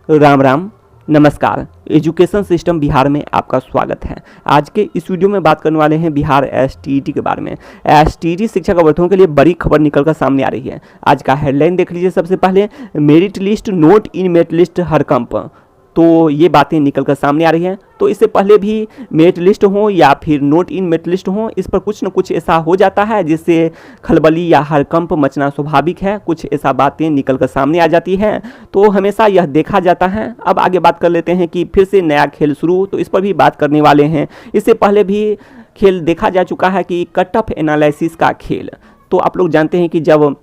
राम राम, नमस्कार। Education system Bihar में आपका स्वागत है। आज के इस वीडियो में बात करने वाले हैं बिहार एसटीईटी के बारे में। एसटीईटी शिक्षक अभ्यर्थियों के लिए बड़ी खबर निकलकर सामने आ रही है। आज का हेडलाइन देख लीजिए। सबसे पहले merit list note in merit list हड़कंप, तो ये बातें निकलकर सामने आ रही हैं। तो इससे पहले भी मेरिट लिस्ट हो या फिर नोट इन मेरिट लिस्ट हो, इस पर कुछ न कुछ ऐसा हो जाता है जिससे खलबली या हड़कंप मचना स्वाभाविक है। कुछ ऐसा बातें निकलकर सामने आ जाती हैं, तो हमेशा यह देखा जाता है। अब आगे बात कर लेते हैं कि फिर से नया खेल शुरू, तो इस पर भी बात करने वाले हैं। इससे पहले भी खेल देखा जा चुका है कि कट ऑफ एनालिसिस का खेल। तो आप लोग जानते हैं कि जब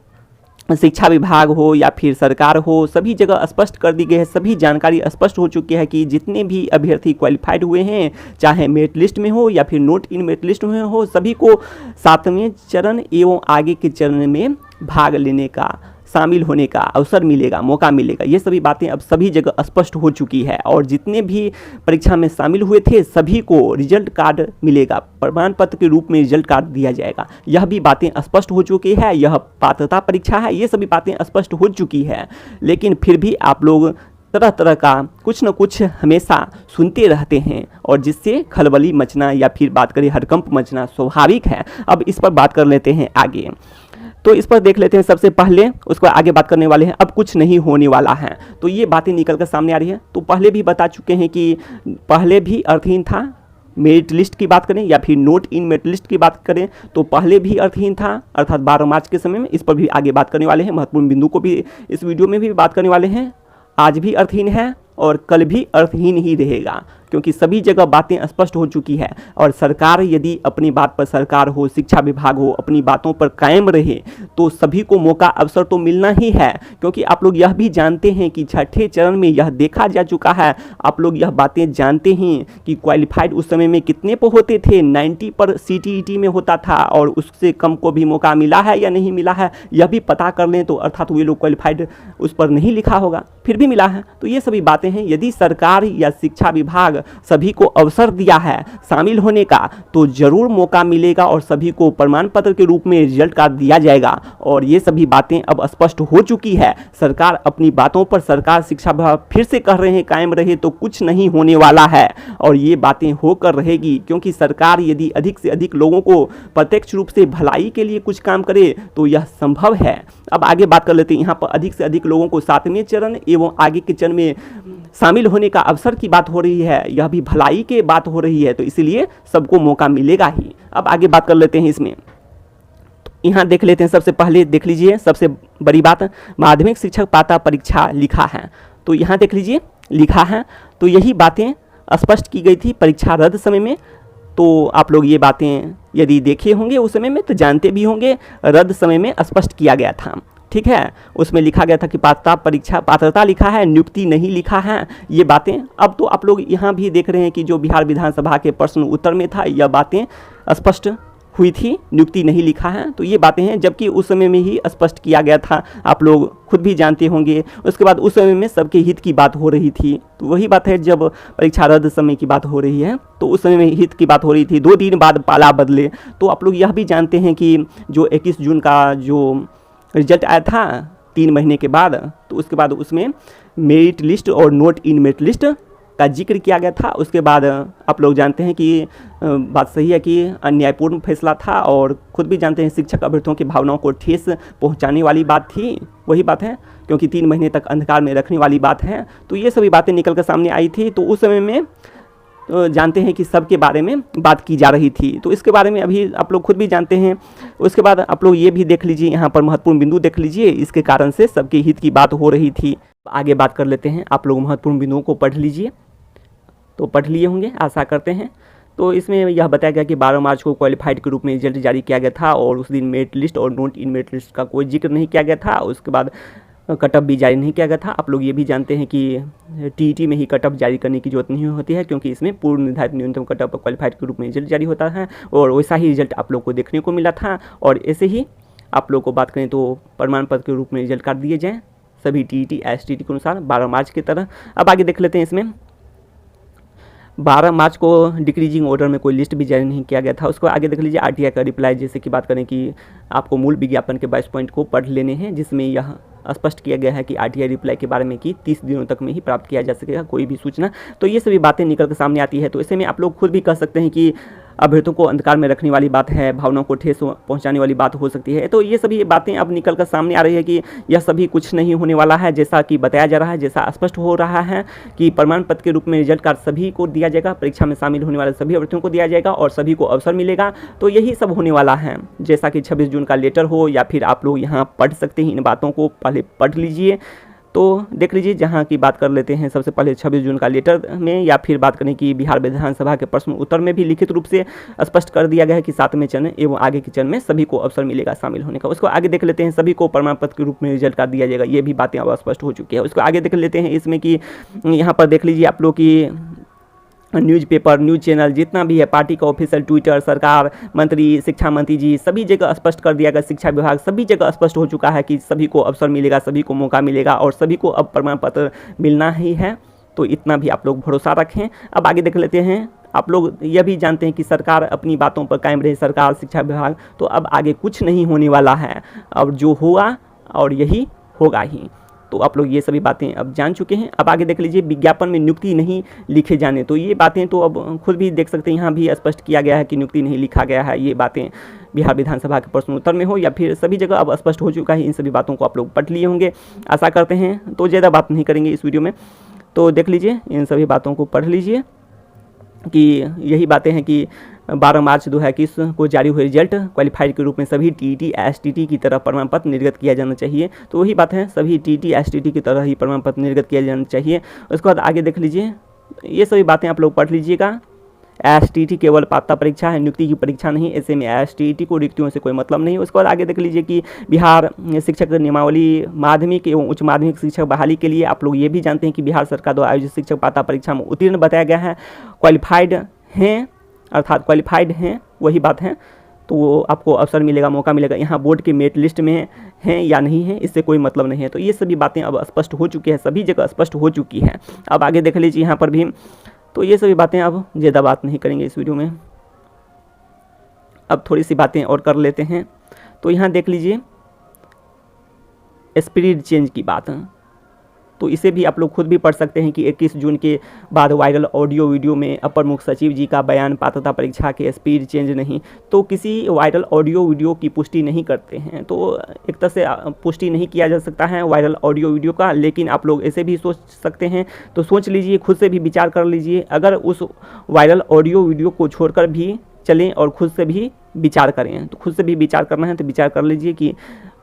शिक्षा विभाग हो या फिर सरकार हो, सभी जगह स्पष्ट कर दी गई है, सभी जानकारी स्पष्ट हो चुकी है कि जितने भी अभ्यर्थी क्वालिफाइड हुए हैं, चाहे मेरिट लिस्ट में हो या फिर नोट इन मेरिट लिस्ट में हो, सभी को 7वें चरण एवं आगे के चरण में भाग लेने का, शामिल होने का अवसर मिलेगा, मौका मिलेगा। ये सभी बातें अब सभी जगह स्पष्ट हो चुकी है और जितने भी परीक्षा में शामिल हुए थे सभी को रिजल्ट कार्ड मिलेगा, प्रमाण पत्र के रूप में रिजल्ट कार्ड दिया जाएगा। यह भी बातें स्पष्ट हो चुकी है। यह पात्रता परीक्षा है, ये सभी बातें स्पष्ट हो चुकी है। लेकिन फिर भी आप लोग तरह तरह का कुछ न कुछ हमेशा सुनते रहते हैं और जिससे खलबली मचना या फिर बात करें हड़कंप मचना स्वाभाविक है। अब इस पर बात कर लेते हैं आगे। तो इस पर देख लेते हैं सबसे पहले, उसको आगे बात करने वाले हैं। अब कुछ नहीं होने वाला है, तो ये बातें निकल कर सामने आ रही है। तो पहले भी बता चुके हैं कि पहले भी अर्थहीन था। मेरिट लिस्ट की बात करें या फिर नोट इन मेरिट लिस्ट की बात करें तो पहले भी अर्थहीन था, अर्थात 12 मार्च के समय में। इस पर भी आगे बात करने वाले हैं। महत्वपूर्ण बिंदु को भी इस वीडियो में भी बात करने वाले हैं। आज भी अर्थहीन है और कल भी अर्थहीन ही रहेगा, क्योंकि सभी जगह बातें स्पष्ट हो चुकी है। और सरकार यदि अपनी बात पर, सरकार हो, शिक्षा विभाग हो, अपनी बातों पर कायम रहे तो सभी को मौका अवसर तो मिलना ही है। क्योंकि आप लोग यह भी जानते हैं कि छठे चरण में यह देखा जा चुका है। आप लोग यह बातें जानते हैं कि क्वालिफाइड उस समय में कितने पर होते थे। 90 पर सीटीईटी में होता था और उससे कम को भी मौका मिला है या नहीं मिला है यह भी पता कर लें, तो अर्थात वे लोग क्वालिफाइड उस पर नहीं लिखा होगा, फिर भी मिला है। तो ये सभी बातें हैं। यदि सरकार या शिक्षा विभाग सभी को अवसर दिया है शामिल होने का, तो जरूर मौका मिलेगा और सभी को प्रमाण पत्र के रूप में रिजल्ट कार्ड दिया जाएगा। और ये सभी बातें अब स्पष्ट हो चुकी है। सरकार अपनी बातों पर, सरकार शिक्षा विभाग फिर से कह रहे हैं कायम रहे, तो कुछ नहीं होने वाला है और ये बातें होकर रहेगी। क्योंकि सरकार यदि अधिक से अधिक लोगों को प्रत्यक्ष रूप से भलाई के लिए कुछ काम करे तो यह संभव है। अब आगे बात कर लेते हैं। यहाँ पर अधिक से अधिक लोगों को 7वें चरण एवं आगे के चरण में शामिल होने का अवसर की बात हो रही है, यह भी भलाई के बात हो रही है, तो इसलिए सबको मौका मिलेगा ही। अब आगे बात कर लेते हैं इसमें। तो यहाँ देख लेते हैं। सबसे पहले देख लीजिए, सबसे बड़ी बात, माध्यमिक शिक्षक पात्रता परीक्षा लिखा है। तो यहाँ देख लीजिए लिखा है, तो यही बातें स्पष्ट की गई थी परीक्षा रद्द समय में। तो आप लोग ये बातें यदि देखे होंगे उस समय में तो जानते भी होंगे, रद्द समय में स्पष्ट किया गया था। ठीक है, उसमें लिखा गया था कि पात्रता परीक्षा, पात्रता लिखा है, नियुक्ति नहीं लिखा है, ये बातें। अब तो आप लोग यहाँ भी देख रहे हैं कि जो बिहार विधानसभा के प्रश्न उत्तर में था यह बातें स्पष्ट हुई थी, नियुक्ति नहीं लिखा है। तो ये बातें हैं, जबकि उस समय में ही स्पष्ट किया गया था। आप लोग खुद भी जानते होंगे। उसके बाद उस समय में सबके हित की बात हो रही थी। तो वही बात है, जब परीक्षा रद्द समय की बात हो रही है तो उस समय में हित की बात हो रही थी। 2 दिन बाद पाला बदले। तो आप लोग यह भी जानते हैं कि जो 21 जून का जो रिजल्ट आया था 3 महीने के बाद, तो उसके बाद उसमें मेरिट लिस्ट और नोट इन मेरिट लिस्ट का जिक्र किया गया था। उसके बाद आप लोग जानते हैं कि बात सही है कि अन्यायपूर्ण फैसला था और खुद भी जानते हैं शिक्षक अभ्यर्थियों की भावनाओं को ठेस पहुंचाने वाली बात थी। वही बात है, क्योंकि 3 महीने तक अंधकार में रखने वाली बात है। तो ये सभी बातें निकल कर सामने आई थी। तो उस समय में जानते हैं कि सबके बारे में बात की जा रही थी। तो इसके बारे में अभी आप लोग खुद भी जानते हैं। उसके बाद आप लोग ये भी देख लीजिए, यहाँ पर महत्वपूर्ण बिंदु देख लीजिए, इसके कारण से सबके हित की बात हो रही थी। आगे बात कर लेते हैं। आप लोग महत्वपूर्ण बिंदुओं को पढ़ लीजिए, तो पढ़ लिए होंगे आशा करते हैं। तो इसमें यह बताया गया कि 12 मार्च को क्वालिफाइड के रूप में रिजल्ट जारी किया गया था और उस दिन मेरिट लिस्ट और नोट इन मेरिट लिस्ट का कोई जिक्र नहीं किया गया था। उसके बाद कट ऑफ भी जारी नहीं किया गया था। आप लोग ये भी जानते हैं कि टीईटी में ही कट ऑफ जारी करने की जरूरत नहीं होती है, क्योंकि इसमें पूर्व निर्धारित न्यूनतम कट ऑफ क्वालिफाइड के रूप में रिजल्ट जारी होता है और वैसा ही रिजल्ट आप लोग को देखने को मिला था। और ऐसे ही आप लोग को बात करें तो प्रमाण पत्र के रूप में रिजल्ट कार्ड दिए जाएँ सभी टीईटी एसटीईटी के अनुसार 12 मार्च की तरह। अब आगे देख लेते हैं। इसमें 12 मार्च को डिक्रीजिंग ऑर्डर में कोई लिस्ट भी जारी नहीं किया गया था। उसको आगे देख लीजिए। आरटीआई का रिप्लाई, जैसे कि बात करें कि आपको मूल विज्ञापन के 22 पॉइंट को पढ़ लेने हैं, जिसमें यह स्पष्ट किया गया है कि आरटीआई रिप्लाई के बारे में कि 30 दिनों तक में ही प्राप्त किया जा सकेगा कोई भी सूचना। तो ये सभी बातें निकल कर सामने आती है। तो ऐसे में आप लोग खुद भी कह सकते हैं कि अभ्यर्थियों को अंधकार में रखने वाली बात है, भावनाओं को ठेस पहुंचाने वाली बात हो सकती है। तो ये सभी बातें अब निकल कर सामने आ रही है कि यह सभी कुछ नहीं होने वाला है, जैसा कि बताया जा रहा है, जैसा स्पष्ट हो रहा है कि प्रमाण पत्र के रूप में रिजल्ट कार्ड सभी को दिया जाएगा, परीक्षा में शामिल होने वाले सभी अभ्यर्थियों को दिया जाएगा और सभी को अवसर मिलेगा। तो यही सब होने वाला है, जैसा कि 26 जून का लेटर हो या फिर आप लोग यहाँ पढ़ सकते हैं। इन बातों को पहले पढ़ लीजिए। तो देख लीजिए, जहाँ की बात कर लेते हैं सबसे पहले 26 जून का लेटर में, या फिर बात करें कि बिहार विधानसभा के प्रश्न उत्तर में भी लिखित रूप से स्पष्ट कर दिया गया है कि 7वें चरण एवं आगे के चरण में सभी को अवसर मिलेगा शामिल होने का। उसको आगे देख लेते हैं, सभी को प्रमाण पत्र के रूप में रिजल्ट कार्ड दिया जाएगा। ये भी बातें अब स्पष्ट हो चुकी है। उसको आगे देख लेते हैं इसमें कि यहाँ पर देख लीजिए आप लोग की न्यूज़पेपर, न्यूज़ चैनल जितना भी है, पार्टी का ऑफिशियल ट्विटर, सरकार, मंत्री, शिक्षा मंत्री जी, सभी जगह स्पष्ट कर दिया गया, शिक्षा विभाग सभी जगह स्पष्ट हो चुका है कि सभी को अवसर मिलेगा, सभी को मौका मिलेगा और सभी को अब प्रमाण पत्र मिलना ही है। तो इतना भी आप लोग भरोसा रखें। अब आगे देख लेते हैं, आप लोग यह भी जानते हैं कि सरकार अपनी बातों पर कायम रहे, सरकार, शिक्षा विभाग। तो अब आगे कुछ नहीं होने वाला है, अब जो हुआ और यही होगा ही। तो आप लोग ये सभी बातें अब जान चुके हैं। अब आगे देख लीजिए, विज्ञापन में नियुक्ति नहीं लिखे जाने। तो ये बातें तो अब खुद भी देख सकते हैं, यहाँ भी स्पष्ट किया गया है कि नियुक्ति नहीं लिखा गया है। ये बातें बिहार विधानसभा के प्रश्न उत्तर में हो या फिर सभी जगह अब स्पष्ट हो चुका है। इन सभी बातों को आप लोग पढ़ लिए होंगे, आशा करते हैं। तो ज़्यादा बात नहीं करेंगे इस वीडियो में। तो देख लीजिए, इन सभी बातों को पढ़ लीजिए कि यही बातें हैं कि 12 मार्च 2021 को जारी हुए रिजल्ट क्वालिफाइड के रूप में सभी टीईटी, एसटीटी की तरह प्रमाण पत्र निर्गत किया जाना चाहिए। तो वही बात है, सभी टीईटी, एसटीटी की तरह ही प्रमाण पत्र निर्गत किया जाना चाहिए। उसके बाद आगे देख लीजिए, ये सभी बातें आप लोग पढ़ लीजिएगा। एसटीटी केवल पात्रता परीक्षा है, नियुक्ति की परीक्षा नहीं। ऐसे में एसटीटी को रिक्तियों से कोई मतलब नहीं। उसके बाद आगे देख लीजिए कि बिहार शिक्षक नियमावली माध्यमिक एवं उच्च माध्यमिक शिक्षक बहाली के लिए आप लोग ये भी जानते हैं कि बिहार सरकार द्वारा आयोजित शिक्षक पात्रता परीक्षा में उत्तीर्ण बताया गया है, क्वालिफाइड हैं, अर्थात क्वालिफाइड हैं, वही बात है। तो वो आपको अवसर मिलेगा, मौका मिलेगा। यहाँ बोर्ड के मेरिट लिस्ट में हैं या नहीं है, इससे कोई मतलब नहीं है। तो ये सभी बातें अब स्पष्ट हो चुकी है, सभी जगह स्पष्ट हो चुकी है। अब आगे देख लीजिए यहाँ पर भी, तो ये सभी बातें अब ज़्यादा बात नहीं करेंगे इस वीडियो में। अब थोड़ी सी बातें और कर लेते हैं। तो यहाँ देख लीजिए, स्पीड चेंज की बात है, तो इसे भी आप लोग खुद भी पढ़ सकते हैं कि 21 जून के बाद वायरल ऑडियो वीडियो में अपर मुख्य सचिव जी का बयान, पात्रता परीक्षा के स्पीड चेंज नहीं। तो किसी वायरल ऑडियो वीडियो की पुष्टि नहीं करते हैं, तो एक तरह से पुष्टि नहीं किया जा सकता है वायरल ऑडियो वीडियो का। लेकिन आप लोग ऐसे भी सोच सकते हैं, तो सोच लीजिए, खुद से भी विचार कर लीजिए। अगर उस वायरल ऑडियो वीडियो को छोड़कर भी चलें और खुद से भी विचार करें, तो खुद से भी विचार करना है तो विचार कर लीजिए कि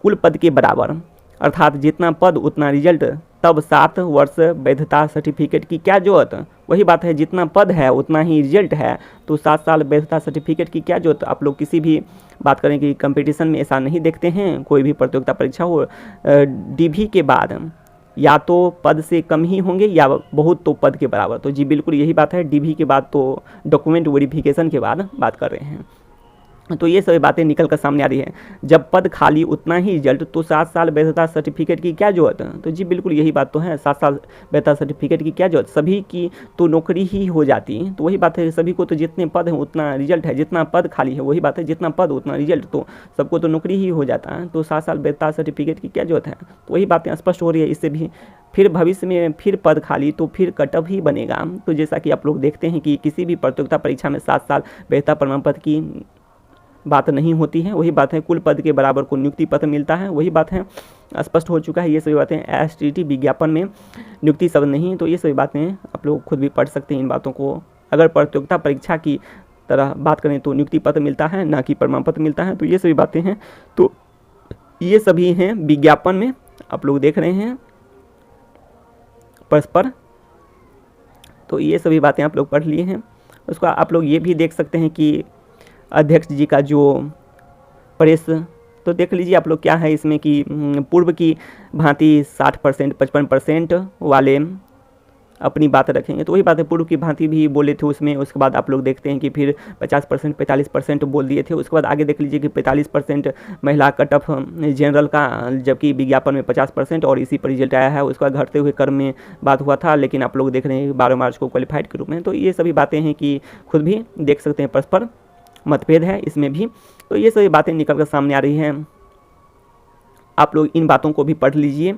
कुल पद के बराबर, अर्थात जितना पद उतना रिजल्ट, तब 7 वर्ष वैधता सर्टिफिकेट की क्या जरूरत। वही बात है, जितना पद है उतना ही रिजल्ट है, तो 7 साल वैधता सर्टिफिकेट की क्या जरूरत। आप लोग किसी भी बात करें कि कंपटीशन में ऐसा नहीं देखते हैं, कोई भी प्रतियोगिता परीक्षा हो, डीवी के बाद या तो पद से कम ही होंगे या बहुत तो पद के बराबर। तो जी बिल्कुल यही बात है, डीवी के बाद तो डॉक्यूमेंट वेरिफिकेशन के बाद बात कर रहे हैं। तो ये सभी बातें निकल कर सामने आ रही है। जब पद खाली उतना ही रिजल्ट, तो 7 साल वैधता सर्टिफिकेट की क्या जरूरत है। तो जी बिल्कुल यही बात तो है, 7 साल वैधता सर्टिफिकेट की क्या जरूरत, सभी की तो नौकरी ही हो जाती है। तो वही बात है, सभी को तो जितने पद हैं उतना रिजल्ट है, जितना पद खाली है वही बात है, जितना पद उतना रिजल्ट, तो सबको तो नौकरी ही हो जाता है। तो 7 साल वैधता सर्टिफिकेट की क्या जरूरत है। तो वही बातें स्पष्ट हो रही है। इससे भी फिर भविष्य में फिर पद खाली तो फिर कटअप ही बनेगा। तो जैसा कि आप लोग देखते हैं कि किसी भी प्रतियोगिता परीक्षा में 7 साल वैधता प्रमाण पत्र की बात नहीं होती है। वही बात है, कुल पद के बराबर को नियुक्ति पत्र मिलता है, वही बात है, स्पष्ट हो चुका है। ये सभी बातें एसटीटी विज्ञापन में नियुक्ति शब्द नहीं। तो ये सभी बातें आप लोग खुद भी पढ़ सकते हैं इन बातों को। अगर प्रतियोगिता परीक्षा की तरह बात करें तो नियुक्ति पत्र मिलता है, ना कि प्रमाण पत्र मिलता है। तो ये सभी बातें हैं, तो ये सभी हैं विज्ञापन में आप लोग देख रहे हैं परस्पर। तो ये सभी बातें आप लोग पढ़ लिए हैं। उसका आप लोग ये भी देख सकते हैं कि अध्यक्ष जी का जो प्रेस, तो देख लीजिए आप लोग क्या है इसमें कि पूर्व की भांति 60%, 55% वाले अपनी बात रखेंगे। तो वही बात है, पूर्व की भांति भी बोले थे उसमें। उसके बाद आप लोग देखते हैं कि फिर 50%, 45% बोल दिए थे। उसके बाद आगे देख लीजिए कि 45% महिला कट ऑफ जनरल का, जबकि विज्ञापन में 50% और इसी पर रिजल्ट आया है। उसके बाद घटते हुए क्रम में बात हुआ था, लेकिन आप लोग देख रहे हैं 12 मार्च को क्वालिफाइड के रूप में। तो ये सभी बातें हैं कि खुद भी देख सकते हैं, परस्पर मतभेद है इसमें भी। तो ये सभी बातें निकल कर सामने आ रही हैं। आप लोग इन बातों को भी पढ़ लीजिए।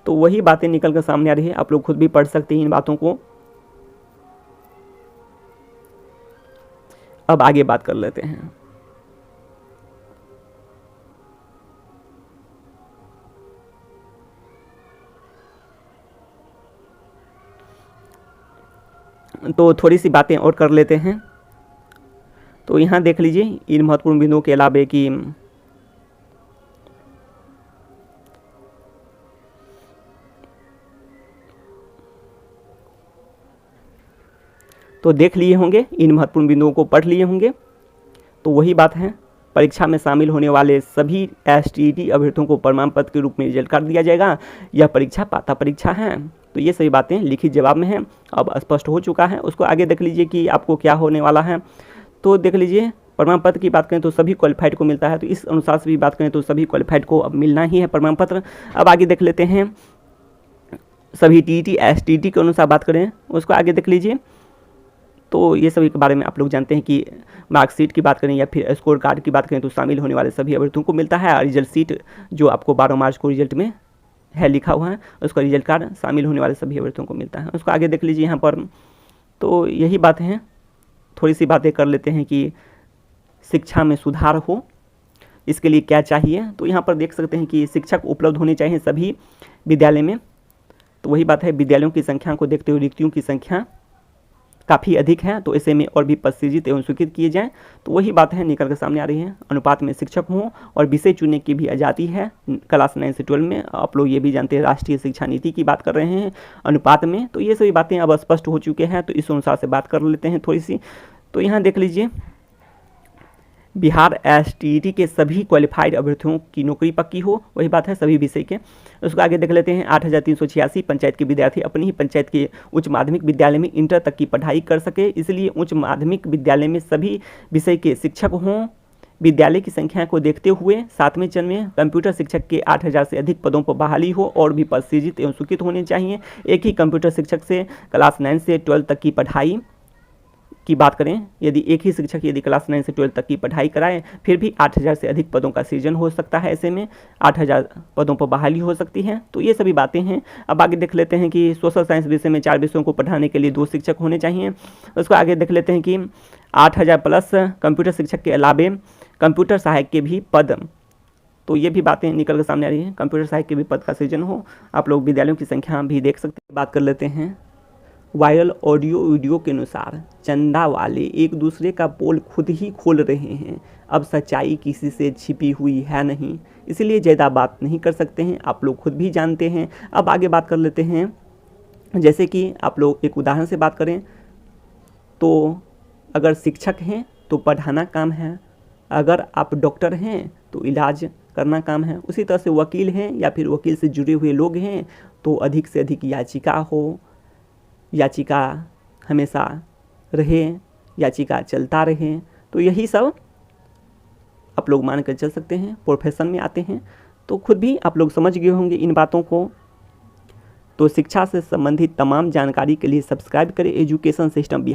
तो वही बातें निकल कर सामने आ रही है, आप लोग खुद भी पढ़ सकते हैं इन बातों को। अब आगे बात कर लेते हैं। तो थोड़ी सी बातें और कर लेते हैं। तो यहाँ देख लीजिए इन महत्वपूर्ण बिंदुओं के अलावा कि तो देख लिए होंगे, इन महत्वपूर्ण बिंदुओं को पढ़ लिए होंगे। तो वही बात है, परीक्षा में शामिल होने वाले सभी एसटीईटी अभ्यर्थियों को प्रमाण पत्र के रूप में रिजल्ट कार्ड दिया जाएगा। यह परीक्षा पाता परीक्षा है। तो ये सभी बातें लिखित जवाब में हैं, अब स्पष्ट हो चुका है। उसको आगे देख लीजिए कि आपको क्या होने वाला है। तो देख लीजिए प्रमाण पत्र की बात करें तो सभी क्वालिफाइड को मिलता है, तो इस अनुसार से भी बात करें तो सभी क्वालिफाइड को अब मिलना ही है प्रमाण पत्र। अब आगे देख लेते हैं, सभी टीईटी एसटीईटी के अनुसार बात करें, उसको आगे देख लीजिए। तो ये सभी के बारे में आप लोग जानते हैं कि मार्कशीट की बात करें या फिर स्कोर कार्ड की बात करें तो शामिल होने वाले सभी अभ्यर्थियों को मिलता है। रिजल्ट सीट जो आपको 12 मार्च को रिजल्ट में है लिखा हुआ है, उसका रिजल्ट कार्ड शामिल होने वाले सभी अभ्यर्थियों को मिलता है। उसको आगे देख लीजिए यहाँ पर। तो यही बात है, थोड़ी सी बातें कर लेते हैं कि शिक्षा में सुधार हो, इसके लिए क्या चाहिए। तो यहाँ पर देख सकते हैं कि शिक्षक उपलब्ध होने चाहिए सभी विद्यालय में। तो वही बात है, विद्यालयों की संख्या को देखते हुए रिक्तियों की संख्या काफ़ी अधिक है, तो ऐसे में और भी पद सृजित एवं स्वीकृत किए जाएँ। तो वही बात है निकल कर सामने आ रही है। अनुपात में शिक्षक हों और विषय चुनने की भी आज़ादी है क्लास 9 से 12 में। आप लोग ये भी जानते हैं राष्ट्रीय शिक्षा नीति की बात कर रहे हैं अनुपात में। तो ये सभी बातें अब स्पष्ट हो चुके हैं, तो इस अनुसार से बात कर लेते हैं थोड़ी सी। तो यहाँ देख लीजिए बिहार एसटीईटी के सभी क्वालिफाइड अभ्यर्थियों की नौकरी पक्की हो, वही बात है सभी विषय के। उसको आगे देख लेते हैं। 8,386 पंचायत के विद्यार्थी अपनी ही पंचायत के उच्च माध्यमिक विद्यालय में इंटर तक की पढ़ाई कर सके, इसलिए उच्च माध्यमिक विद्यालय में सभी विषय के शिक्षक हों। विद्यालय की संख्या को देखते हुए 7वें चरण में कंप्यूटर शिक्षक के 8,000 से अधिक पदों पर बहाली हो और भी पद सृजित एवं स्वीकृत होने चाहिए। एक ही कंप्यूटर शिक्षक से क्लास 9 से 12 तक की पढ़ाई की बात करें, यदि एक ही शिक्षक यदि क्लास 9 से 12 तक की पढ़ाई कराए, फिर भी 8,000 से अधिक पदों का सृजन हो सकता है। ऐसे में 8,000 पदों पर बहाली हो सकती है। तो ये सभी बातें हैं। अब आगे देख लेते हैं कि सोशल साइंस विषय में 4 विषयों को पढ़ाने के लिए 2 शिक्षक होने चाहिए। उसको आगे देख लेते हैं कि 8,000 प्लस कंप्यूटर शिक्षक के अलावे कंप्यूटर सहायक के भी पद, तो ये भी बातें निकल कर सामने आ रही हैं, कंप्यूटर सहायक के भी पद का सृजन हो। आप लोग विद्यालयों की संख्या भी देख सकते हैं। बात कर लेते हैं वायरल ऑडियो वीडियो के अनुसार चंदा वाले एक दूसरे का पोल खुद ही खोल रहे हैं। अब सच्चाई किसी से छिपी हुई है नहीं, इसलिए ज़्यादा बात नहीं कर सकते हैं, आप लोग खुद भी जानते हैं। अब आगे बात कर लेते हैं, जैसे कि आप लोग एक उदाहरण से बात करें तो अगर शिक्षक हैं तो पढ़ाना काम है, अगर आप डॉक्टर हैं तो इलाज करना काम है। उसी तरह से वकील हैं या फिर वकील से जुड़े हुए लोग हैं तो अधिक से अधिक याचिका हो, याचिका हमेशा रहे, याचिका चलता रहे। तो यही सब आप लोग मान कर चल सकते हैं, प्रोफेशन में आते हैं। तो खुद भी आप लोग समझ गए होंगे इन बातों को। तो शिक्षा से संबंधित तमाम जानकारी के लिए सब्सक्राइब करें एजुकेशन सिस्टम बिहार।